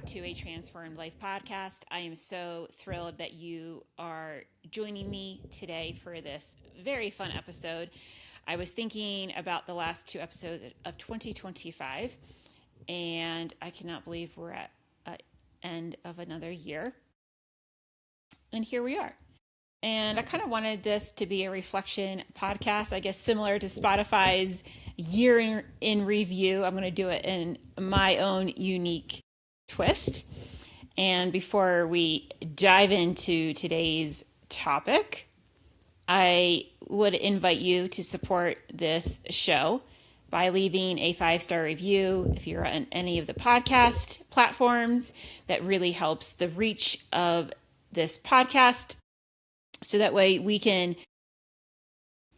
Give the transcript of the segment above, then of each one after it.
to a Transformed Life podcast. I am so thrilled that you are joining me today for this very fun episode. I was thinking about the last two episodes of 2025, and I cannot believe we're at the end of another year. And here we are. And I kind of wanted this to be a reflection podcast, I guess similar to Spotify's year in review. I'm going to do it in my own unique twist. And before we dive into today's topic, I would invite you to support this show by leaving a 5-star review if you're on any of the podcast platforms. That really helps the reach of this podcast. So that way we can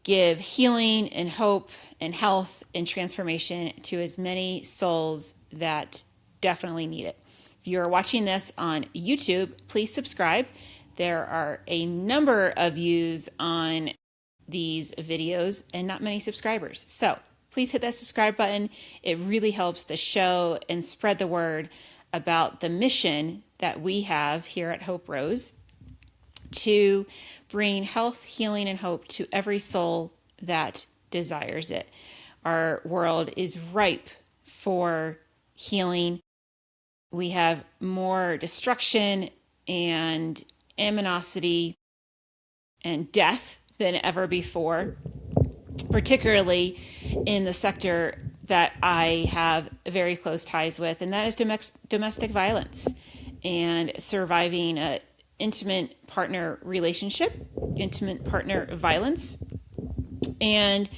give healing and hope and health and transformation to as many souls that definitely need it. If you're watching this on YouTube, please subscribe. There are a number of views on these videos and not many subscribers. So please hit that subscribe button. It really helps the show and spread the word about the mission that we have here at Hope Rose to bring health, healing, and hope to every soul that desires it. Our world is ripe for healing. We have more destruction and animosity and death than ever before, particularly in the sector that I have very close ties with, and that is domestic violence and surviving a intimate partner relationship, intimate partner violence. And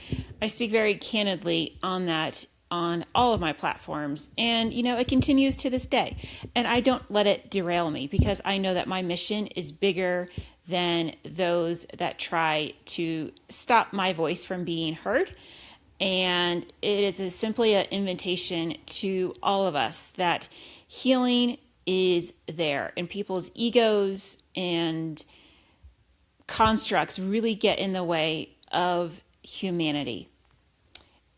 I speak very candidly on that on all of my platforms. And, it continues to this day. And I don't let it derail me because I know that my mission is bigger than those that try to stop my voice from being heard. And it is simply an invitation to all of us that healing is there, and people's egos and constructs really get in the way of humanity.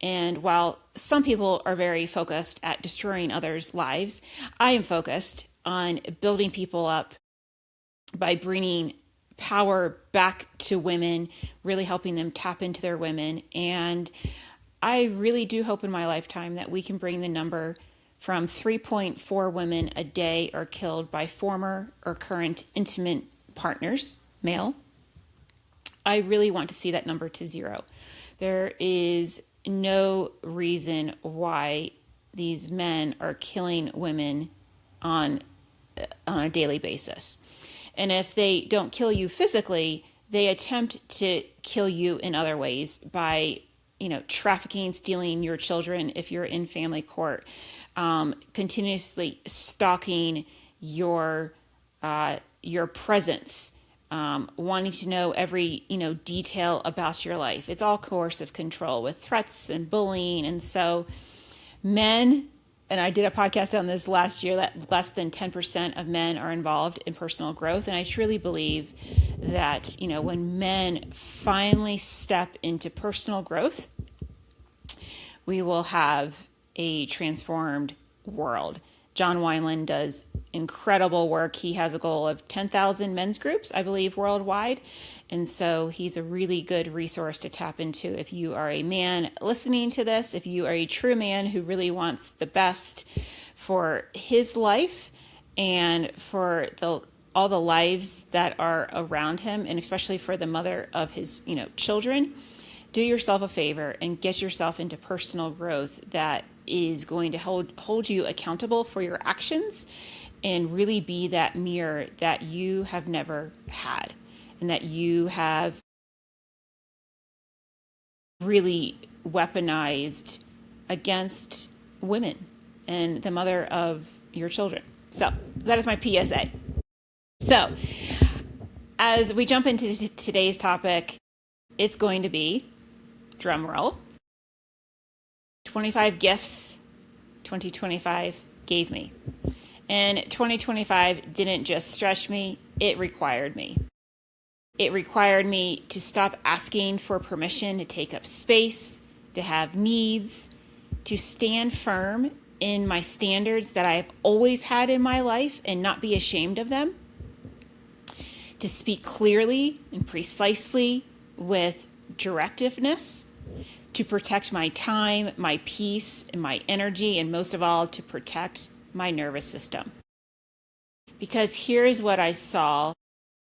And while some people are very focused at destroying others' lives, I am focused on building people up by bringing power back to women, really helping them tap into their women. And I really do hope in my lifetime that we can bring the number from 3.4 women a day are killed by former or current intimate partners, male. I really want to see that number to 0. There is no reason why these men are killing women on a daily basis. And if they don't kill you physically, they attempt to kill you in other ways by trafficking, stealing your children if you're in family court, continuously stalking your presence, wanting to know every detail about your life. It's all coercive control with threats and bullying. And so men, and I did a podcast on this last year, that less than 10% of men are involved in personal growth. And I truly believe that, when men finally step into personal growth, we will have a transformed world. John Wineland does incredible work. He has a goal of 10,000 men's groups, I believe, worldwide. And so he's a really good resource to tap into if you are a man listening to this, if you are a true man who really wants the best for his life and for all the lives that are around him, and especially for the mother of his children. Do yourself a favor and get yourself into personal growth that is going to hold you accountable for your actions and really be that mirror that you have never had and that you have really weaponized against women and the mother of your children. So that is my PSA. So as we jump into today's topic, it's going to be, drum roll, 25 gifts 2025 gave me. And 2025 didn't just stretch me, it required me. It required me to stop asking for permission to take up space, to have needs, to stand firm in my standards that I've always had in my life and not be ashamed of them, to speak clearly and precisely with directiveness, to protect my time, my peace, and my energy, and most of all, to protect my nervous system. Because here's what I saw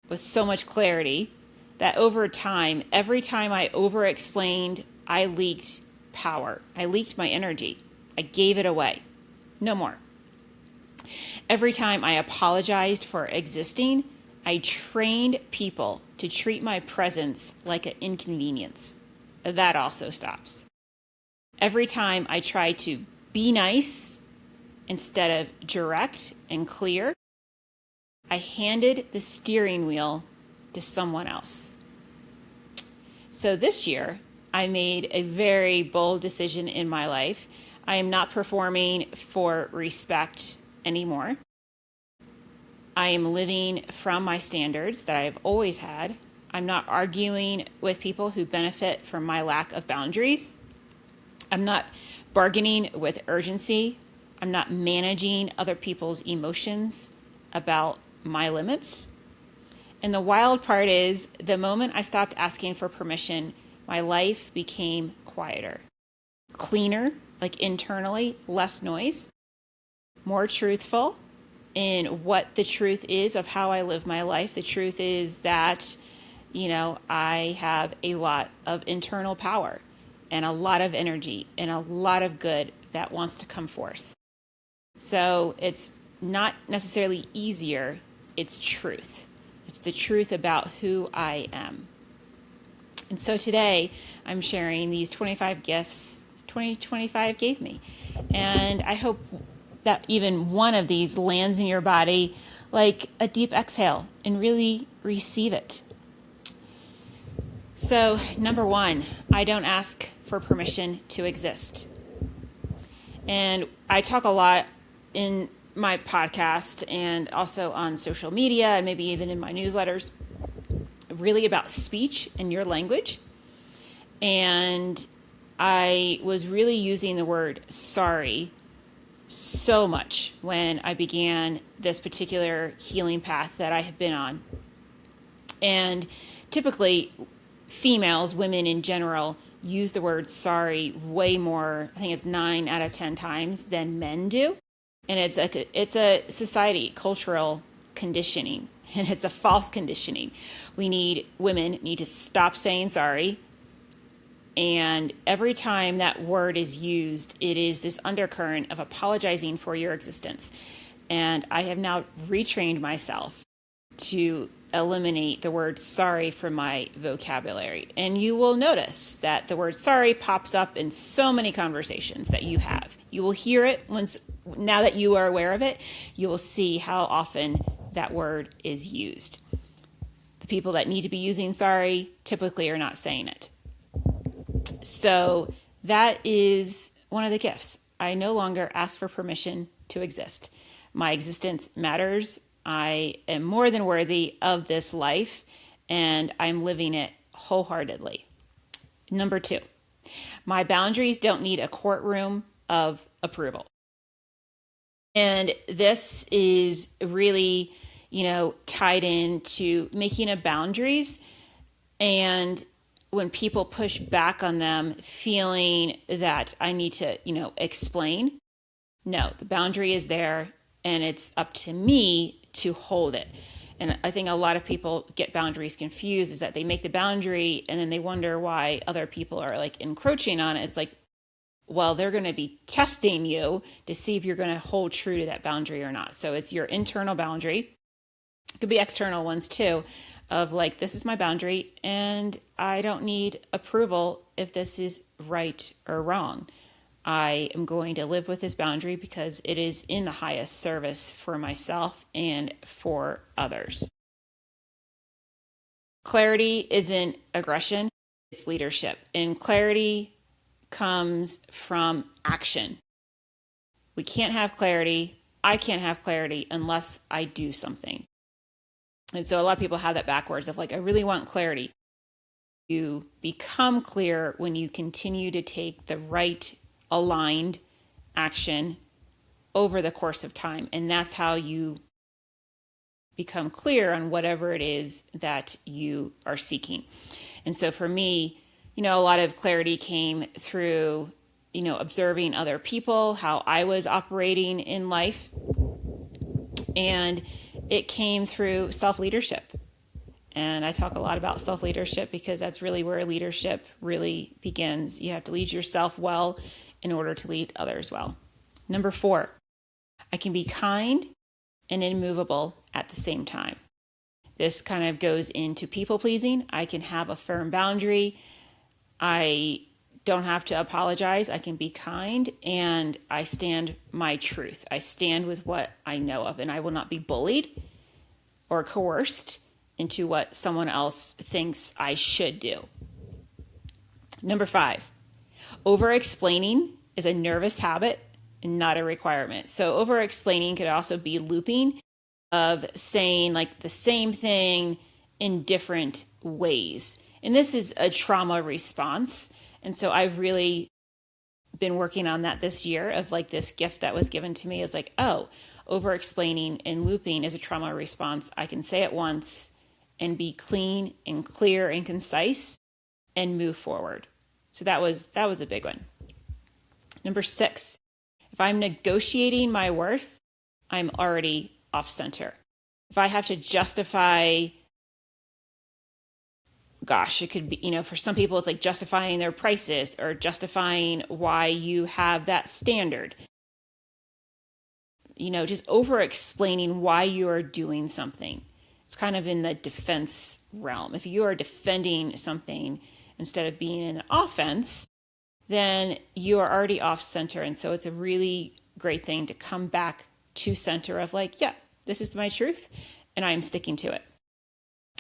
with so much clarity, that over time, every time I over-explained, I leaked power. I leaked my energy. I gave it away. No more. Every time I apologized for existing, I trained people to treat my presence like an inconvenience. That also stops. Every time I try to be nice instead of direct and clear, I handed the steering wheel to someone else. So this year, I made a very bold decision in my life. I am not performing for respect anymore. I am living from my standards that I've always had. I'm not arguing with people who benefit from my lack of boundaries. I'm not bargaining with urgency. I'm not managing other people's emotions about my limits. And the wild part is, the moment I stopped asking for permission, my life became quieter, cleaner, like internally, less noise, more truthful in what the truth is of how I live my life. The truth is that, I have a lot of internal power and a lot of energy and a lot of good that wants to come forth. So it's not necessarily easier, it's truth. It's the truth about who I am. And so today I'm sharing these 25 gifts 2025 gave me. And I hope that even one of these lands in your body like a deep exhale and really receive it. So, number one, I don't ask for permission to exist. And I talk a lot in my podcast and also on social media and maybe even in my newsletters, really about speech and your language. And I was really using the word sorry so much when I began this particular healing path that I have been on. And typically, females, women in general, use the word sorry way more, I think it's 9 out of 10 times, than men do. And it's a society, cultural conditioning, and it's a false conditioning. Women need to stop saying sorry. And every time that word is used, it is this undercurrent of apologizing for your existence. And I have now retrained myself to eliminate the word sorry from my vocabulary. And you will notice that the word sorry pops up in so many conversations that you have. You will hear it now that you are aware of it, you will see how often that word is used. The people that need to be using sorry typically are not saying it. So that is one of the gifts. I no longer ask for permission to exist. My existence matters. I am more than worthy of this life, and I'm living it wholeheartedly. Number two, my boundaries don't need a courtroom of approval. And this is really, tied into making a boundaries, and when people push back on them, feeling that I need to, explain. No, the boundary is there, and it's up to me to hold it. And I think a lot of people get boundaries confused, is that they make the boundary and then they wonder why other people are like encroaching on it. It's like, well, they're going to be testing you to see if you're going to hold true to that boundary or not. So it's your internal boundary. It could be external ones too, of like, this is my boundary and I don't need approval if this is right or wrong. I am going to live with this boundary because it is in the highest service for myself and for others. Clarity isn't aggression, it's leadership. And clarity comes from action. We can't have clarity. I can't have clarity unless I do something. And so a lot of people have that backwards of like, I really want clarity. You become clear when you continue to take the right aligned action over the course of time. And that's how you become clear on whatever it is that you are seeking. And so for me, a lot of clarity came through, observing other people, how I was operating in life. And it came through self-leadership. And I talk a lot about self-leadership because that's really where leadership really begins. You have to lead yourself well in order to lead others well. Number 4, I can be kind and immovable at the same time. This kind of goes into people pleasing. I can have a firm boundary. I don't have to apologize. I can be kind, and I stand my truth. I stand with what I know of, and I will not be bullied or coerced into what someone else thinks I should do. Number 5, over-explaining is a nervous habit and not a requirement. So over-explaining could also be looping, of saying like the same thing in different ways. And this is a trauma response. And so I've really been working on that this year, of like this gift that was given to me is like, oh, over-explaining and looping is a trauma response. I can say it once and be clean and clear and concise and move forward. So that was a big one. Number 6, if I'm negotiating my worth, I'm already off center. If I have to justify, it could be, for some people it's like justifying their prices or justifying why you have that standard. Just over explaining why you are doing something. It's kind of in the defense realm. If you are defending something instead of being in the offense, then you are already off center. And so it's a really great thing to come back to center of like, yeah, this is my truth and I'm sticking to it.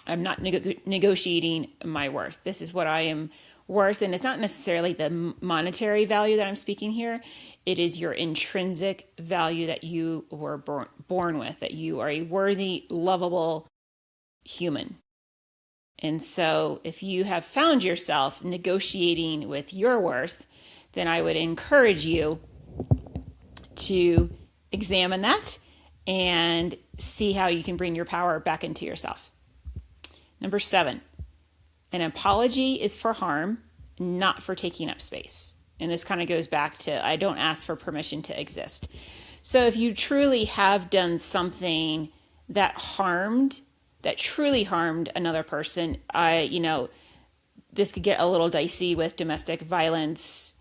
I'm not negotiating my worth. This is what I am worth. And it's not necessarily the monetary value that I'm speaking here. It is your intrinsic value that you were born with, that you are a worthy, lovable human. And so if you have found yourself negotiating with your worth, then I would encourage you to examine that and see how you can bring your power back into yourself. Number 7, an apology is for harm, not for taking up space. And this kind of goes back to, I don't ask for permission to exist. So if you truly have done something that truly harmed another person, this could get a little dicey with domestic violence,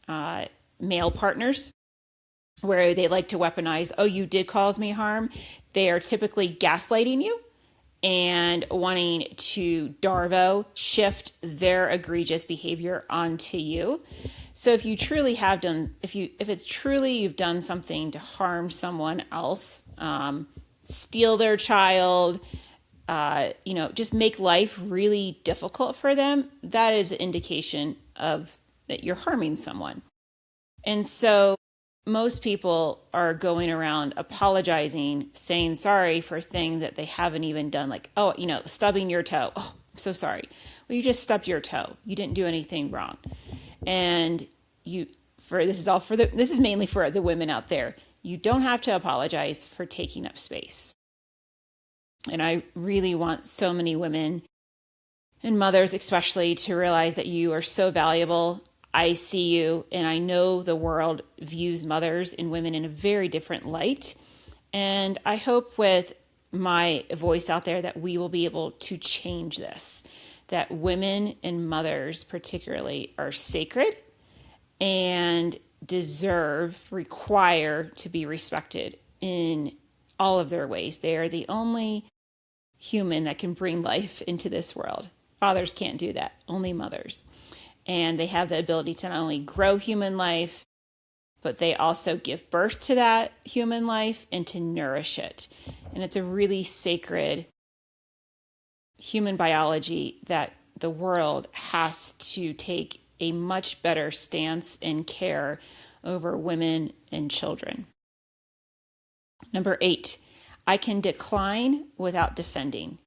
male partners, where they like to weaponize, oh, you did cause me harm. They are typically gaslighting you and wanting to shift their egregious behavior onto you. So if you truly have done, if it's truly you've done something to harm someone else, steal their child, just make life really difficult for them, that is an indication of that you're harming someone. And so most people are going around apologizing, saying sorry for things that they haven't even done, like, stubbing your toe. Oh, I'm so sorry. Well, you just stubbed your toe. You didn't do anything wrong. And this is mainly for the women out there. You don't have to apologize for taking up space. And I really want so many women and mothers especially to realize that you are so valuable. I see you, and I know the world views mothers and women in a very different light. And I hope with my voice out there that we will be able to change this, that women and mothers particularly are sacred and require to be respected in all of their ways. They are the only human that can bring life into this world. Fathers can't do that, only mothers. And they have the ability to not only grow human life, but they also give birth to that human life and to nourish it. And it's a really sacred human biology that the world has to take a much better stance and care over women and children. Number 8, I can decline without defending.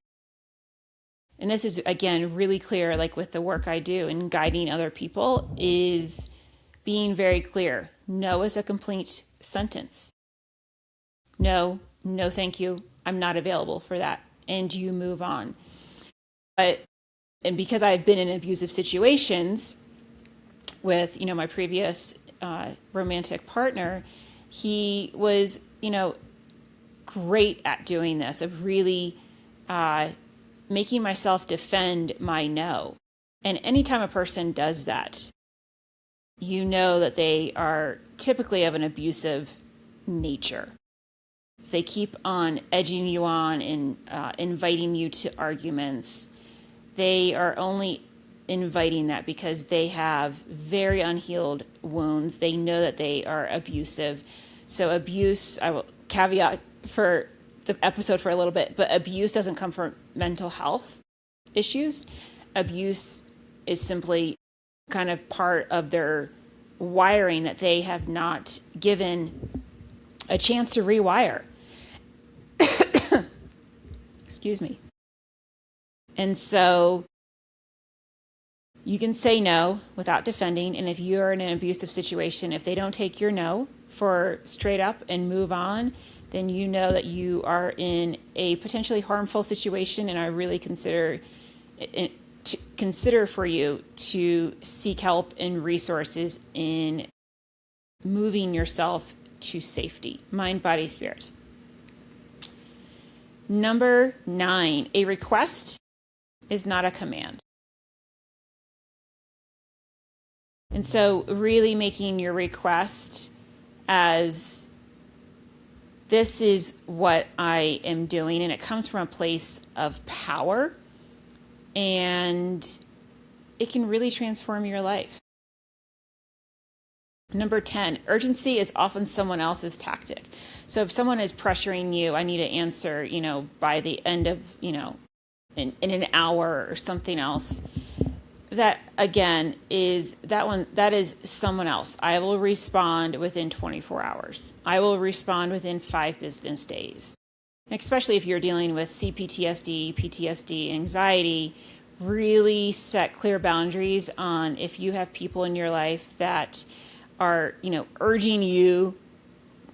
And this is, again, really clear, like with the work I do in guiding other people, is being very clear. No is a complete sentence. No, no, thank you. I'm not available for that. And you move on. And because I've been in abusive situations with, my previous romantic partner, he was, great at doing this, of really making myself defend my no. And anytime a person does that, you know that they are typically of an abusive nature. If they keep on edging you on and inviting you to arguments, they are only inviting that because they have very unhealed wounds. They know that they are abusive. So abuse, I will caveat for the episode for a little bit, but abuse doesn't come from mental health issues. Abuse is simply kind of part of their wiring that they have not given a chance to rewire. Excuse me. And so you can say no without defending. And if you're in an abusive situation, if they don't take your no for straight up and move on, then you know that you are in a potentially harmful situation. And I really consider for you to seek help and resources in moving yourself to safety, mind, body, spirit. Number 9, a request is not a command. And so really making your request as, this is what I am doing, and it comes from a place of power, and it can really transform your life. Number 10, urgency is often someone else's tactic. So if someone is pressuring you, I need to answer, by the end of, in an hour or something else, that again that is someone else. I will respond within 24 hours. I will respond within 5 business days. Especially if you're dealing with CPTSD, PTSD, anxiety, really set clear boundaries on if you have people in your life that are, urging you,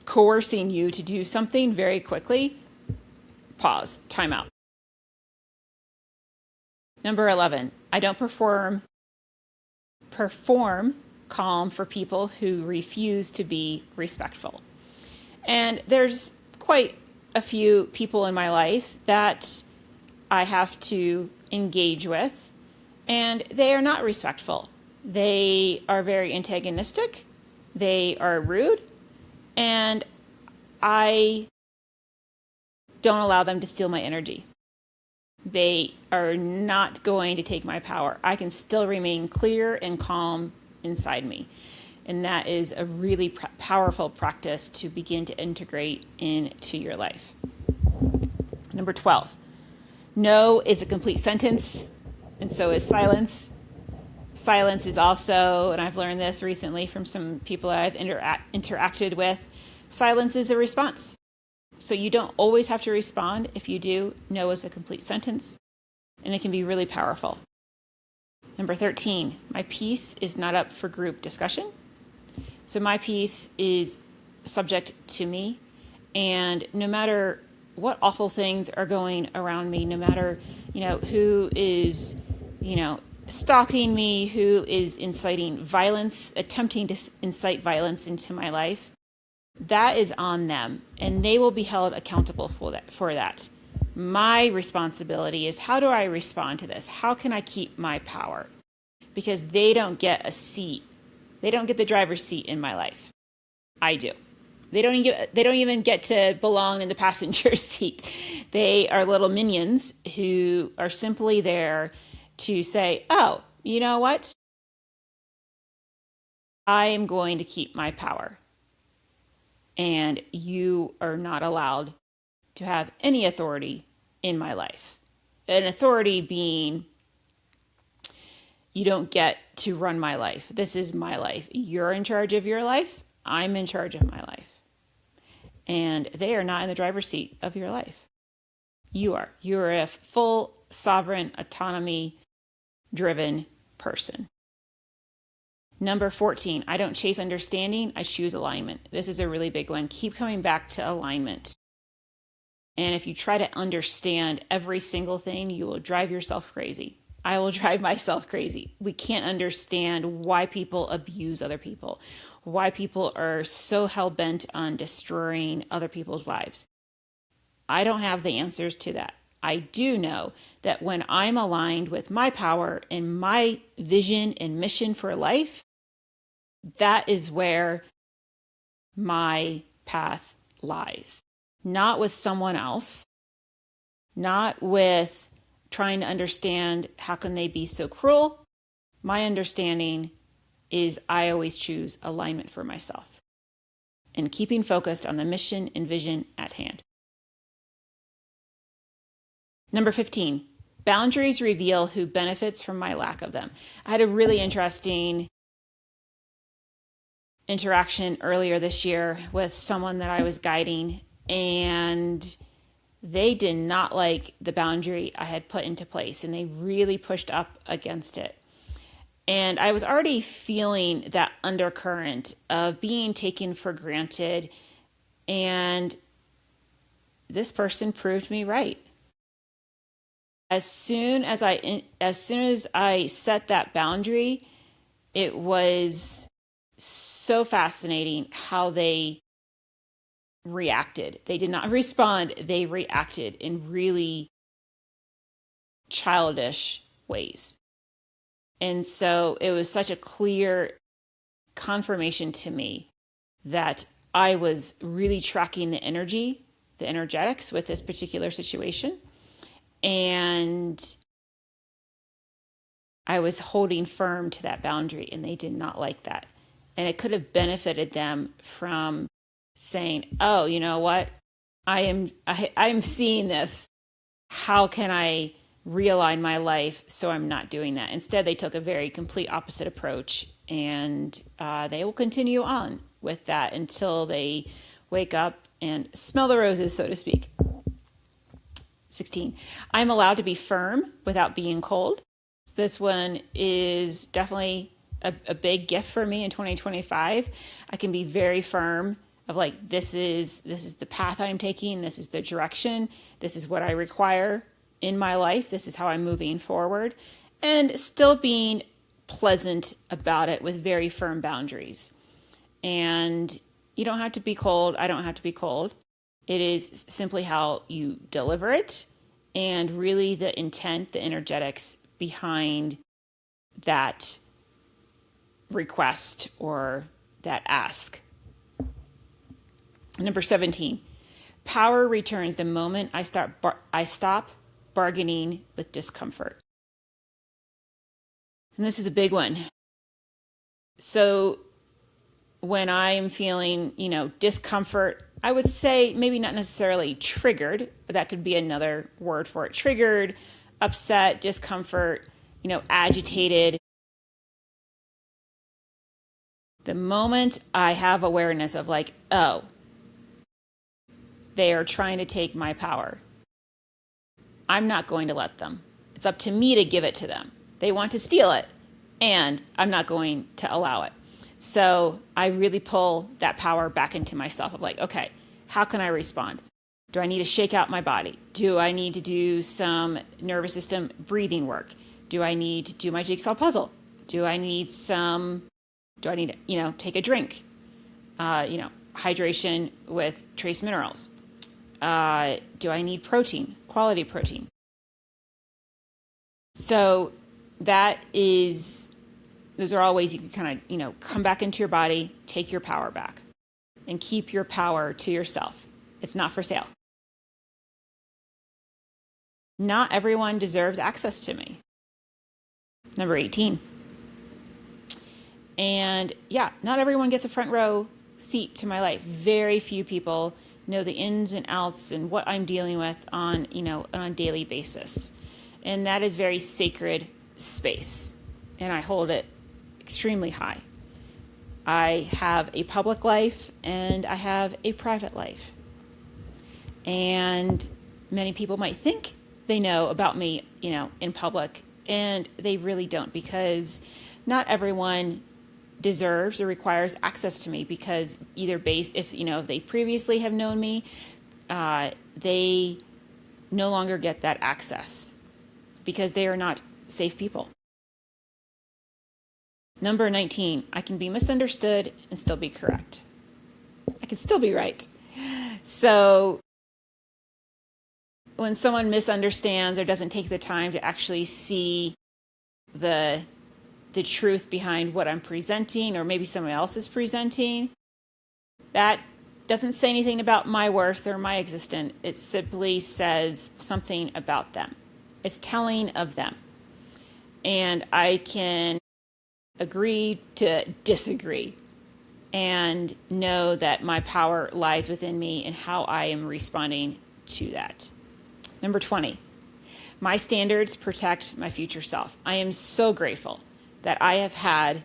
coercing you to do something very quickly. Pause, time out. Number 11, I don't perform calm for people who refuse to be respectful. And there's quite a few people in my life that I have to engage with, and they are not respectful. They are very antagonistic. They are rude, and I don't allow them to steal my energy. They are not going to take my power. I can still remain clear and calm inside me. And that is a really powerful practice to begin to integrate into your life. Number 12, no is a complete sentence, and so is silence. Silence is also, and I've learned this recently from some people I've interacted with, silence is a response. So you don't always have to respond. If you do, no is a complete sentence, and it can be really powerful. Number 13, my peace is not up for group discussion. So my peace is subject to me, and no matter what awful things are going around me, no matter, who is, stalking me, who is inciting violence, attempting to incite violence into my life, that is on them, and they will be held accountable for that. My responsibility is, how do I respond to this? How can I keep my power? Because they don't get a seat. They don't get the driver's seat in my life. I do. They don't even get to belong in the passenger seat. They are little minions who are simply there to say, oh, you know what? I am going to keep my power. And you are not allowed to have any authority in my life. An authority being, you don't get to run my life. This is my life. You're in charge of your life. I'm in charge of my life. And they are not in the driver's seat of your life. You are. You're a full, sovereign, autonomy-driven person. Number 14, I don't chase understanding, I choose alignment. This is a really big one. Keep coming back to alignment. And if you try to understand every single thing, you will drive yourself crazy. I will drive myself crazy. We can't understand why people abuse other people, why people are so hell-bent on destroying other people's lives. I don't have the answers to that. I do know that when I'm aligned with my power and my vision and mission for life, that is where my path lies. Not with someone else, not with trying to understand how can they be so cruel. My understanding is I always choose alignment for myself and keeping focused on the mission and vision at hand. Number 15, boundaries reveal who benefits from my lack of them. I had a really interesting interaction earlier this year with someone that I was guiding, and they did not like the boundary I had put into place, and they really pushed up against it. And I was already feeling that undercurrent of being taken for granted, and this person proved me right. As soon as I set that boundary, it was so fascinating how they reacted. They did not respond, they reacted in really childish ways. And so it was such a clear confirmation to me that I was really tracking the energetics with this particular situation. And I was holding firm to that boundary, and they did not like that. And it could have benefited them from saying, oh, you know what? I'm seeing this. How can I realign my life so I'm not doing that? Instead, they took a very complete opposite approach, and they will continue on with that until they wake up and smell the roses, so to speak. 16, I'm allowed to be firm without being cold. So this one is definitely a big gift for me in 2025. I can be very firm of like, this is the path I'm taking. This is the direction. This is what I require in my life. This is how I'm moving forward, and still being pleasant about it with very firm boundaries. And you don't have to be cold. I don't have to be cold. It is simply how you deliver it and really the intent, the energetics behind that request or that ask. Number 17, power returns the moment I stop bargaining with discomfort. And this is a big one. So when I'm feeling, discomfort, I would say maybe not necessarily triggered, but that could be another word for it. Triggered, upset, discomfort, agitated. The moment I have awareness of like, oh, they are trying to take my power, I'm not going to let them. It's up to me to give it to them. They want to steal it, and I'm not going to allow it. So I really pull that power back into myself of like, okay, how can I respond? Do I need to shake out my body? Do I need to do some nervous system breathing work? Do I need to do my jigsaw puzzle? Do I need to, take a drink? Hydration with trace minerals. Do I need protein, quality protein? So those are all ways you can kind of, come back into your body, take your power back, and keep your power to yourself. It's not for sale. Not everyone deserves access to me. Number 18. And not everyone gets a front row seat to my life. Very few people know the ins and outs and what I'm dealing with on a daily basis. And that is very sacred space. And I hold it extremely high. I have a public life and I have a private life. And many people might think they know about me, in public, and they really don't, because not everyone deserves or requires access to me, because either if they previously have known me, they no longer get that access because they are not safe people. Number 19, I can be misunderstood and still be correct. I can still be right. So when someone misunderstands or doesn't take the time to actually see the truth behind what I'm presenting, or maybe someone else is presenting, that doesn't say anything about my worth or my existence. It simply says something about them. It's telling of them. And I can agree to disagree and know that my power lies within me and how I am responding to that. Number 20, my standards protect my future self. I am so grateful that I have had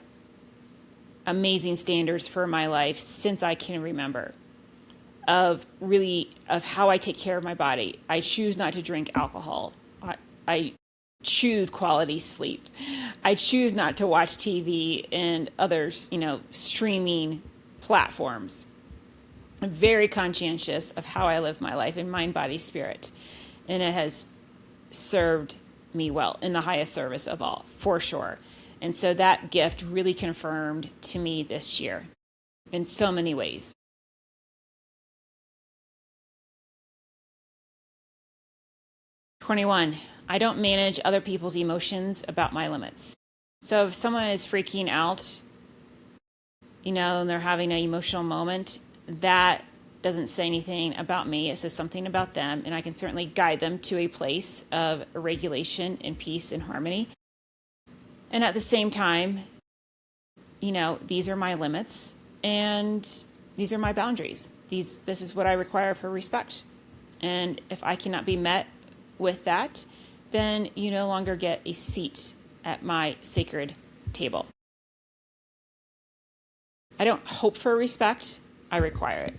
amazing standards for my life since I can remember, of how I take care of my body. I choose not to drink alcohol. I choose quality sleep. I choose not to watch TV and others, streaming platforms. I'm very conscientious of how I live my life in mind, body, spirit. And it has served me well, in the highest service of all, for sure. And so that gift really confirmed to me this year in so many ways. #21, I don't manage other people's emotions about my limits. So if someone is freaking out, and they're having an emotional moment, that doesn't say anything about me. It says something about them, and I can certainly guide them to a place of regulation and peace and harmony. And at the same time, these are my limits and these are my boundaries. This is what I require for respect. And if I cannot be met with that, then you no longer get a seat at my sacred table. I don't hope for respect. I require it.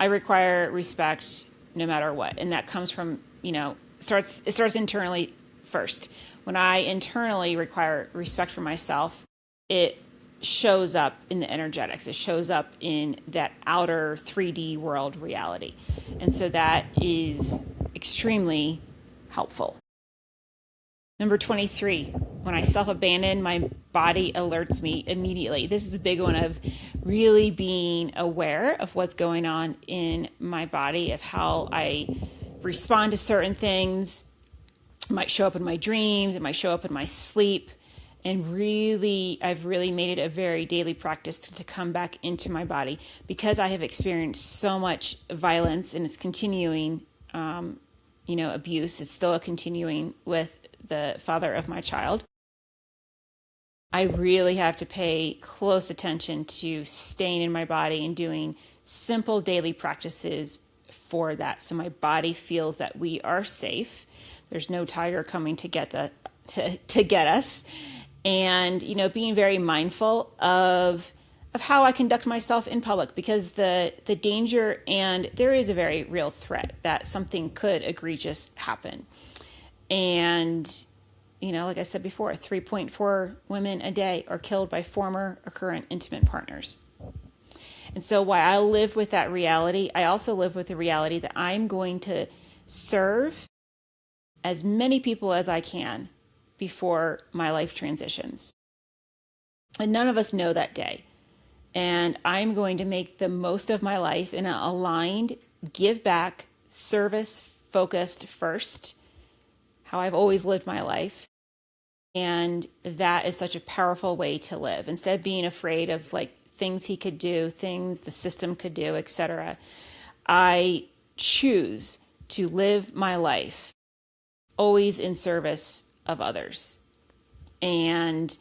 I require respect no matter what. And that comes from, it starts internally first. When I internally require respect for myself, it shows up in the energetics. It shows up in that outer 3D world reality. And so that is extremely helpful. Number 23, when I self-abandon, my body alerts me immediately. This is a big one of really being aware of what's going on in my body, of how I respond to certain things. It might show up in my dreams. It might show up in my sleep. And I've really made it a very daily practice to come back into my body, because I have experienced so much violence, and it's continuing, abuse. It's still continuing with the father of my child. I really have to pay close attention to staying in my body and doing simple daily practices for that, so my body feels that we are safe. There's no tiger coming to get us. And being very mindful of how I conduct myself in public, because the danger, and there is a very real threat that something could egregious happen. And like I said before, 3.4 women a day are killed by former or current intimate partners. And so while I live with that reality, I also live with the reality that I'm going to serve as many people as I can before my life transitions. And none of us know that day. And I'm going to make the most of my life in an aligned, give back, service focused first, how I've always lived my life. And that is such a powerful way to live. Instead of being afraid of things he could do, things the system could do, etc., I choose to live my life always in service of others. And,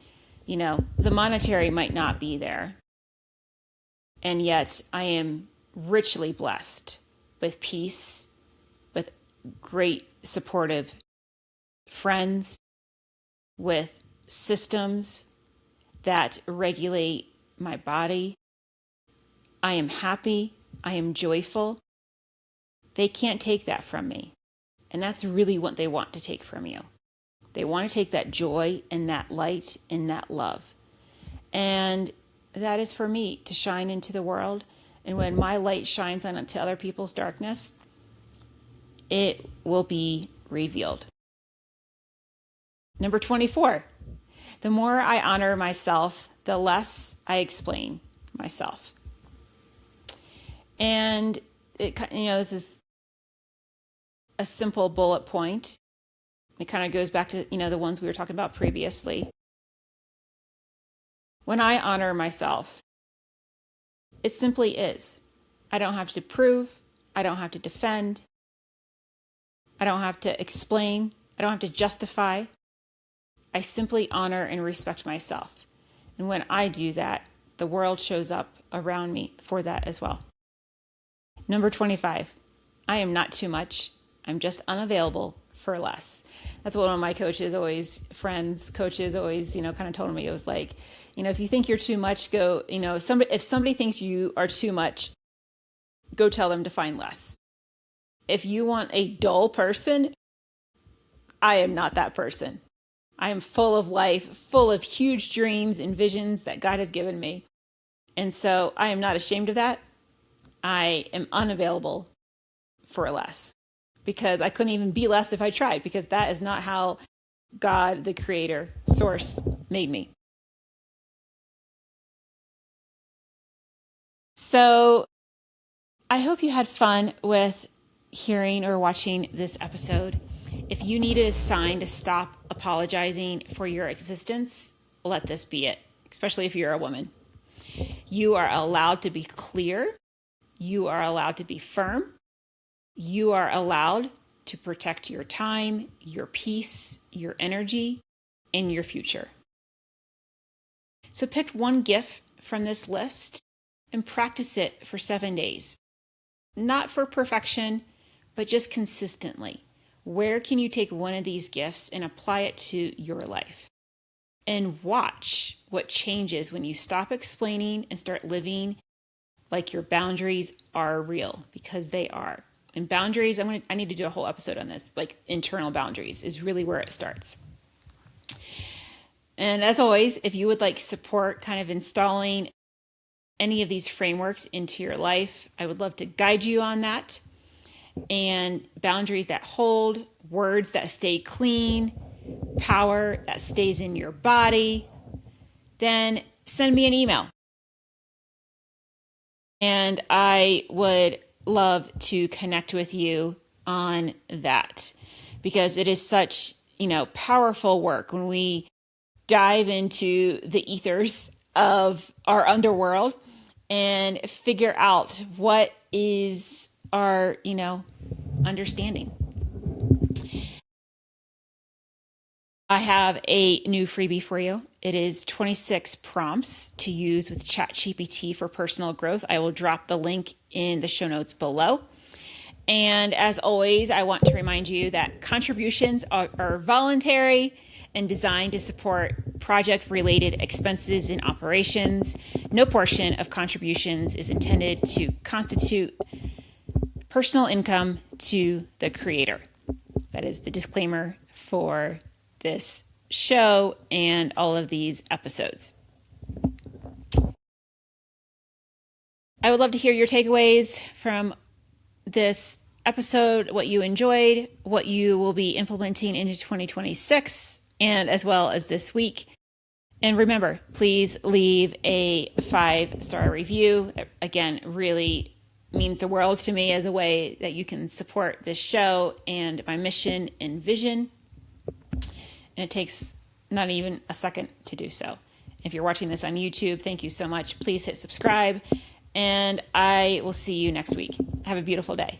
the monetary might not be there. And yet I am richly blessed with peace, with great supportive friends, with systems that regulate my body. I am happy. I am joyful. They can't take that from me. And that's really what they want to take from you. They want to take that joy and that light and that love. And that is for me to shine into the world. And when my light shines on to other people's darkness, it will be revealed. Number 24, the more I honor myself, the less I explain myself. And this is a simple bullet point. It kind of goes back to, the ones we were talking about previously. When I honor myself, it simply is. I don't have to prove. I don't have to defend. I don't have to explain. I don't have to justify. I simply honor and respect myself. And when I do that, the world shows up around me for that as well. Number 25, I am not too much. I'm just unavailable for less. That's what one of my coaches always kind of told me. It was like, if you think you're too much, go, if somebody thinks you are too much, go tell them to find less. If you want a dull person, I am not that person. I am full of life, full of huge dreams and visions that God has given me. And so I am not ashamed of that. I am unavailable for less because I couldn't even be less if I tried, because that is not how God, the creator, source, made me. So I hope you had fun with hearing or watching this episode. If you needed a sign to stop apologizing for your existence, let this be it, especially if you're a woman. You are allowed to be clear. You are allowed to be firm. You are allowed to protect your time, your peace, your energy, and your future. So pick one gift from this list and practice it for 7 days. Not for perfection, but just consistently. Where can you take one of these gifts and apply it to your life? And watch what changes when you stop explaining and start living like your boundaries are real, because they are. And boundaries, I need to do a whole episode on this, like internal boundaries is really where it starts. And as always, if you would like support kind of installing any of these frameworks into your life, I would love to guide you on that. And boundaries that hold, words that stay clean, power that stays in your body, then send me an email. And I would love to connect with you on that, because it is such, powerful work when we dive into the ethers of our underworld and figure out what is our, understanding. I have a new freebie for you. It is 26 prompts to use with ChatGPT for personal growth. I will drop the link in the show notes below. And as always, I want to remind you that contributions are voluntary and designed to support project-related expenses and operations. No portion of contributions is intended to constitute personal income to the creator. That is the disclaimer for this show and all of these episodes. I would love to hear your takeaways from this episode, what you enjoyed, what you will be implementing into 2026, and as well as this week. And remember, please leave a 5-star review. Again, really means the world to me as a way that you can support this show and my mission and vision. And it takes not even a second to do so. If you're watching this on YouTube, thank you so much. Please hit subscribe, and I will see you next week. Have a beautiful day.